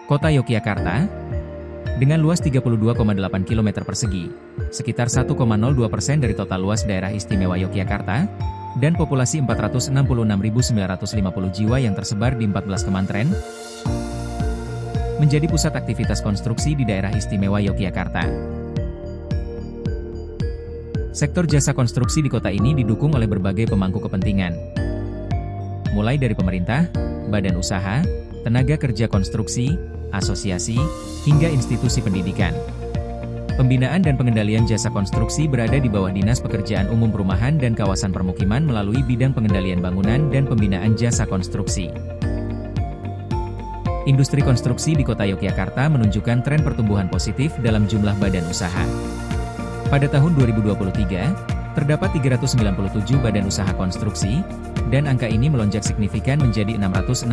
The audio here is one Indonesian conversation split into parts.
Kota Yogyakarta, dengan luas 32,8 km persegi, sekitar 1,02% dari total luas daerah istimewa Yogyakarta, dan populasi 466.950 jiwa yang tersebar di 14 kementerian, menjadi pusat aktivitas konstruksi di daerah istimewa Yogyakarta. Sektor jasa konstruksi di kota ini didukung oleh berbagai pemangku kepentingan, mulai dari pemerintah, badan usaha, tenaga kerja konstruksi, asosiasi, hingga institusi pendidikan. Pembinaan dan pengendalian jasa konstruksi berada di bawah Dinas Pekerjaan Umum Perumahan dan Kawasan Permukiman melalui bidang pengendalian bangunan dan pembinaan jasa konstruksi. Industri konstruksi di kota Yogyakarta menunjukkan tren pertumbuhan positif dalam jumlah badan usaha. Pada tahun 2023, terdapat 397 badan usaha konstruksi, dan angka ini melonjak signifikan menjadi 669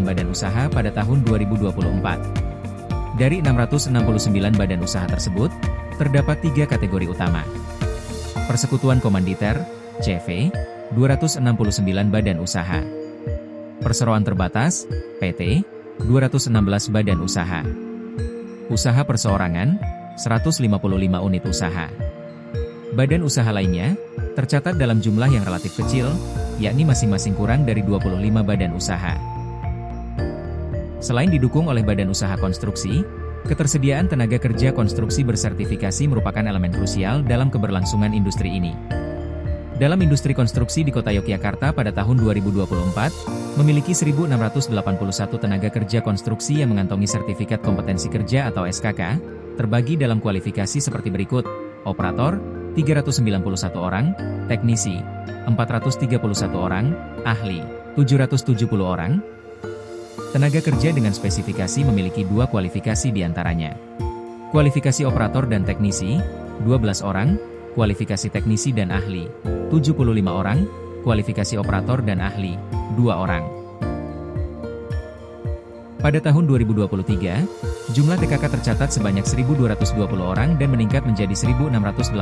badan usaha pada tahun 2024. Dari 669 badan usaha tersebut, terdapat 3 kategori utama. Persekutuan Komanditer, CV, 269 badan usaha. Perseroan Terbatas, PT, 216 badan usaha. Usaha perseorangan, 155 unit usaha. Badan usaha lainnya, tercatat dalam jumlah yang relatif kecil, yakni masing-masing kurang dari 25 badan usaha. Selain didukung oleh badan usaha konstruksi, ketersediaan tenaga kerja konstruksi bersertifikasi merupakan elemen krusial dalam keberlangsungan industri ini. Dalam industri konstruksi di kota Yogyakarta pada tahun 2024, memiliki 1.681 tenaga kerja konstruksi yang mengantongi sertifikat kompetensi kerja atau SKK, terbagi dalam kualifikasi seperti berikut: operator, 391 orang, teknisi, 431 orang, ahli, 770 orang. Tenaga kerja dengan spesifikasi memiliki 2 kualifikasi diantaranya. Kualifikasi operator dan teknisi, 12 orang, kualifikasi teknisi dan ahli, 75 orang, kualifikasi operator dan ahli, 2 orang. Pada tahun 2023, jumlah TKK tercatat sebanyak 1.220 orang dan meningkat menjadi 1.681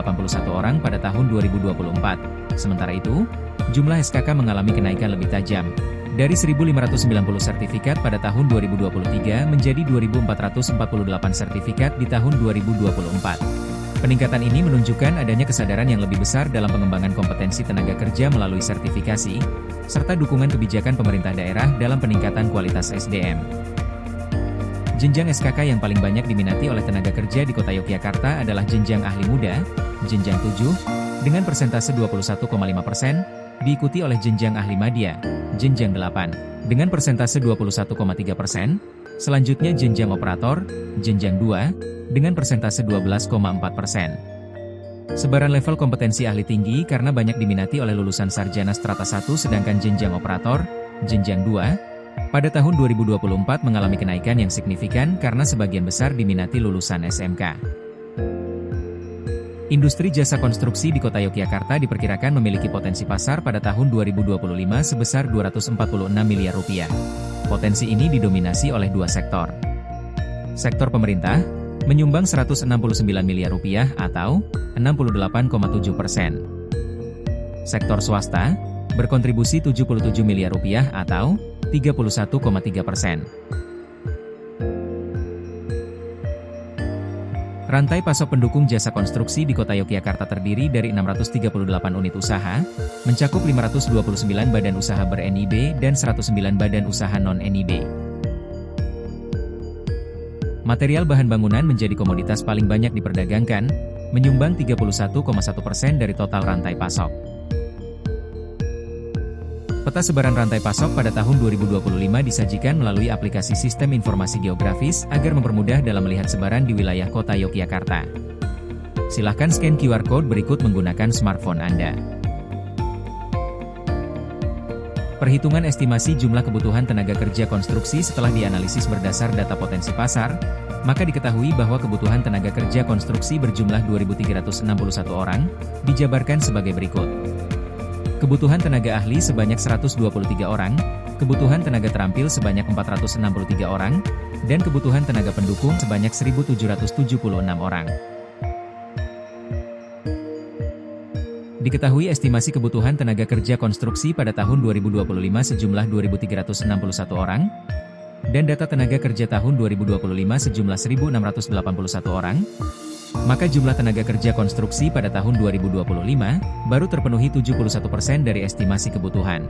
orang pada tahun 2024. Sementara itu, jumlah SKK mengalami kenaikan lebih tajam, dari 1.590 sertifikat pada tahun 2023 menjadi 2.448 sertifikat di tahun 2024. Peningkatan ini menunjukkan adanya kesadaran yang lebih besar dalam pengembangan kompetensi tenaga kerja melalui sertifikasi, serta dukungan kebijakan pemerintah daerah dalam peningkatan kualitas SDM. Jenjang SKK yang paling banyak diminati oleh tenaga kerja di kota Yogyakarta adalah jenjang ahli muda, jenjang 7, dengan persentase 21,5%, diikuti oleh jenjang ahli madya, jenjang 8, dengan persentase 21,3%, selanjutnya jenjang operator, jenjang 2, dengan persentase 12,4%. Sebaran level kompetensi ahli tinggi karena banyak diminati oleh lulusan sarjana strata 1 sedangkan jenjang operator, jenjang 2, pada tahun 2024 mengalami kenaikan yang signifikan karena sebagian besar diminati lulusan SMK. Industri jasa konstruksi di kota Yogyakarta diperkirakan memiliki potensi pasar pada tahun 2025 sebesar 246 miliar rupiah. Potensi ini didominasi oleh 2 sektor. Sektor pemerintah, menyumbang 169 miliar rupiah atau 68,7%. Sektor swasta, berkontribusi 77 miliar rupiah atau 31,3%. Rantai pasok pendukung jasa konstruksi di kota Yogyakarta terdiri dari 638 unit usaha, mencakup 529 badan usaha ber-NIB dan 109 badan usaha non-NIB. Material bahan bangunan menjadi komoditas paling banyak diperdagangkan, menyumbang 31,1% dari total rantai pasok. Peta sebaran rantai pasok pada tahun 2025 disajikan melalui aplikasi Sistem Informasi Geografis agar mempermudah dalam melihat sebaran di wilayah kota Yogyakarta. Silahkan scan QR Code berikut menggunakan smartphone Anda. Perhitungan estimasi jumlah kebutuhan tenaga kerja konstruksi setelah dianalisis berdasar data potensi pasar, maka diketahui bahwa kebutuhan tenaga kerja konstruksi berjumlah 2.361 orang, dijabarkan sebagai berikut. Kebutuhan tenaga ahli sebanyak 123 orang, kebutuhan tenaga terampil sebanyak 463 orang, dan kebutuhan tenaga pendukung sebanyak 1.776 orang. Diketahui estimasi kebutuhan tenaga kerja konstruksi pada tahun 2025 sejumlah 2.361 orang, dan data tenaga kerja tahun 2025 sejumlah 1.681 orang, maka jumlah tenaga kerja konstruksi pada tahun 2025 baru terpenuhi 71% dari estimasi kebutuhan.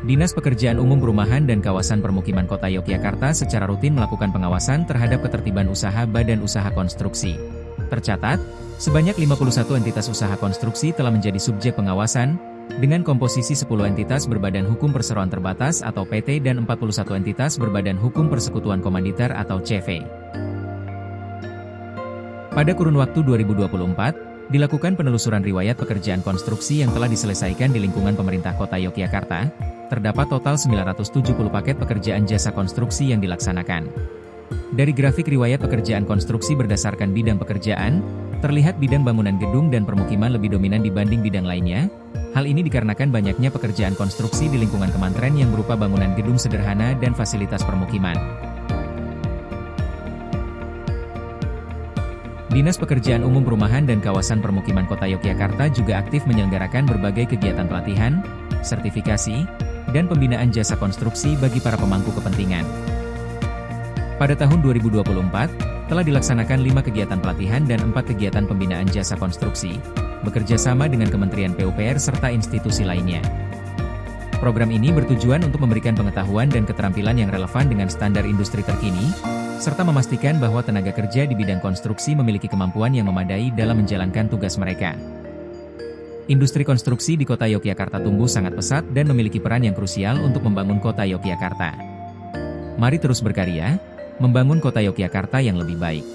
Dinas Pekerjaan Umum Perumahan dan Kawasan Permukiman Kota Yogyakarta secara rutin melakukan pengawasan terhadap ketertiban usaha badan usaha konstruksi. Tercatat, sebanyak 51 entitas usaha konstruksi telah menjadi subjek pengawasan, dengan komposisi 10 entitas berbadan hukum perseroan terbatas atau PT dan 41 entitas berbadan hukum persekutuan komanditer atau CV. Pada kurun waktu 2024, dilakukan penelusuran riwayat pekerjaan konstruksi yang telah diselesaikan di lingkungan pemerintah Kota Yogyakarta. Terdapat total 970 paket pekerjaan jasa konstruksi yang dilaksanakan. Dari grafik riwayat pekerjaan konstruksi berdasarkan bidang pekerjaan, terlihat bidang bangunan gedung dan permukiman lebih dominan dibanding bidang lainnya. Hal ini dikarenakan banyaknya pekerjaan konstruksi di lingkungan kementerian yang berupa bangunan gedung sederhana dan fasilitas permukiman. Dinas Pekerjaan Umum Perumahan dan Kawasan Permukiman Kota Yogyakarta juga aktif menyelenggarakan berbagai kegiatan pelatihan, sertifikasi, dan pembinaan jasa konstruksi bagi para pemangku kepentingan. Pada tahun 2024, telah dilaksanakan 5 kegiatan pelatihan dan 4 kegiatan pembinaan jasa konstruksi, bekerja sama dengan Kementerian PUPR serta institusi lainnya. Program ini bertujuan untuk memberikan pengetahuan dan keterampilan yang relevan dengan standar industri terkini, serta memastikan bahwa tenaga kerja di bidang konstruksi memiliki kemampuan yang memadai dalam menjalankan tugas mereka. Industri konstruksi di Kota Yogyakarta tumbuh sangat pesat dan memiliki peran yang krusial untuk membangun Kota Yogyakarta. Mari terus berkarya, membangun Kota Yogyakarta yang lebih baik.